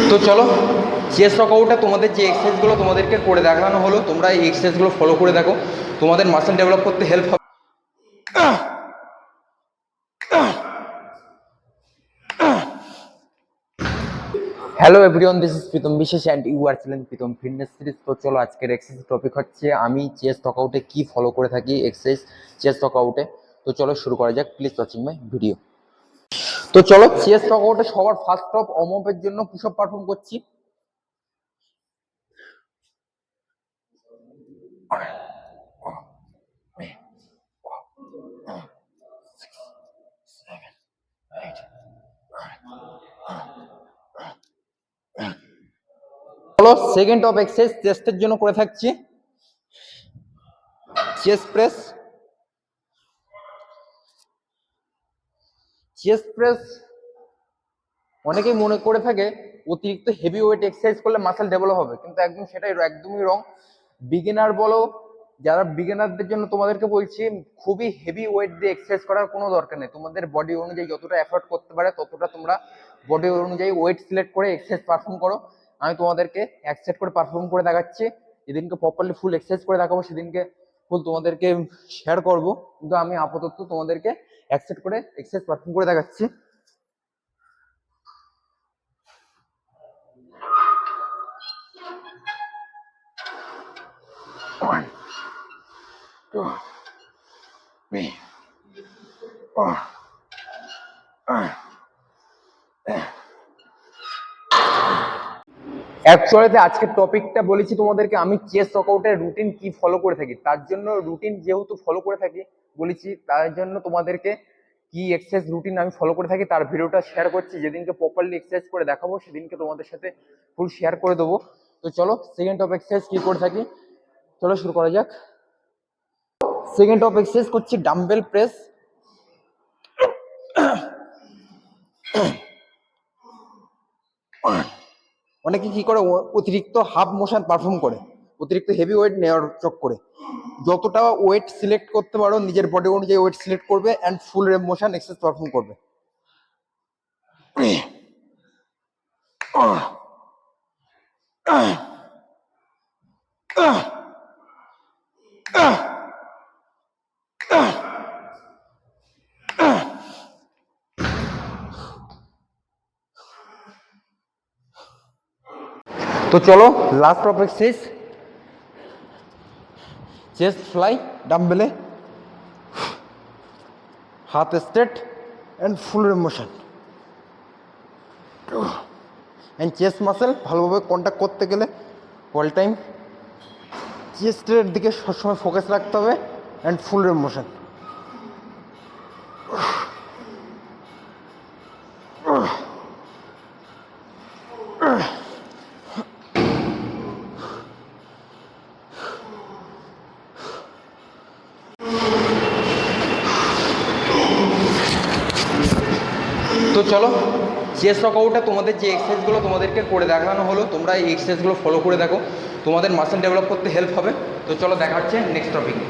তো চলো চেস্ট ওয়ার্কআউটে তোমাদের যে এক্সারসাইজগুলো তোমাদেরকে করে দেখানো হলো, তোমরা এই এক্সারসাইজগুলো ফলো করে দেখো, তোমাদের মাসেল ডেভেলপ করতে হেল্প হবে। Hello everyone, this is Pritam Biswas and you আর ছিলেন প্রীতম ফিটনেস সিরিজ। তো চলো আজকের এক্সারসাইজ টপিক হচ্ছে আমি চেস্ট ওয়ার্কআউটে কি ফলো করে থাকি এক্সারসাইজ চেস্ট ওয়ার্কআউটে। তো চলো শুরু করা যাক, প্লিজ ওয়াচিং মাই ভিডিও। তো চলো চেস্ট ওয়ার্কআউটে সবার ফার্স্ট অফ ওয়ার্ম জন্য পুশ আপ পারফর্ম করছি। চলো সেকেন্ড অফ এক্সারসাইজ চেস্টের জন্য করে থাকছি চেস্ট প্রেস। চেস্ট প্রেস অনেকেই মনে করে থাকে অতিরিক্ত হেভি ওয়েট এক্সারসাইজ করলে মাসেল ডেভেলপ হবে, কিন্তু সেটাই একদমই রং। বিগিনার বলো, যারা বিগিনারদের জন্য তোমাদেরকে বলছি, খুবই হেভি ওয়েট দিয়ে এক্সারসাইজ করার কোনো দরকার নেই। তোমাদের বডি অনুযায়ী যতটা এফোর্ট করতে পারে ততটা তোমরা বডি অনুযায়ী ওয়েট সিলেক্ট করে এক্সারসাইজ পারফর্ম করো। আমি তোমাদেরকে এক সেট করে পারফর্ম করে দেখাচ্ছি। যেদিনকে প্রপারলি ফুল এক্সারসাইজ করে দেখাবো সেদিনকে ফুল তোমাদেরকে শেয়ার করবো, কিন্তু আমি আপাতত তোমাদেরকে এক সেট করে এক্সারসাইজ পারফর্ম করে দেখাচ্ছি। One, two, three, four, actually আজকের টপিকটা বলেছি তোমাদেরকে আমি চেস্ট ওয়ার্কআউটের রুটিন কি ফলো করে থাকি। তার জন্য রুটিন যেহেতু ফলো করে থাকি বলেছি, তার জন্য তোমাদেরকে কি এক্সারসাইজ রুটিন আমি ফলো করে থাকি তার ভিডিওটা শেয়ার করছি। যেদিনকে প্রপারলি এক্সারসাইজ করে দেখাবো সেদিনকে তোমাদের সাথে ফুল শেয়ার করে দেবো। তো চলো সেকেন্ড অফ এক্সারসাইজ কি করে থাকি, চলো শুরু করা যাক। সেকেন্ড অফ এক্সারসাইজ করছি ডাম্বেল প্রেস। অনেকে কি করে অতিরিক্ত হাফ মোশন পারফর্ম করে, অতিরিক্ত হেভি ওয়েট নেওয়ার চক্করে। যতটা ওয়েট সিলেক্ট করতে পারো নিজের বডি অনুযায়ী ওয়েট সিলেক্ট করবে and full rep motion exercise perform করবে। তো চলো last of exercise chest fly ডাম্বেলে, হাত straight and full rep motion and chest muscle ভালোভাবে কন্ট্যাক্ট করতে গেলে অল টাইম চেস্টের দিকে সবসময় ফোকাস রাখতে হবে অ্যান্ড ফুল রেপ মোশন। তো চলো চেস্ট ওয়ার্কআউটে তোমাদের যে এক্সারসাইজগুলো তোমাদেরকে করে দেখানো হলো, তোমরা এই এক্সারসাইজগুলো ফলো করে দেখো, তোমাদের মাসেল ডেভেলপ করতে হেল্প হবে। তো চলো দেখা হচ্ছে নেক্সট টপিকে।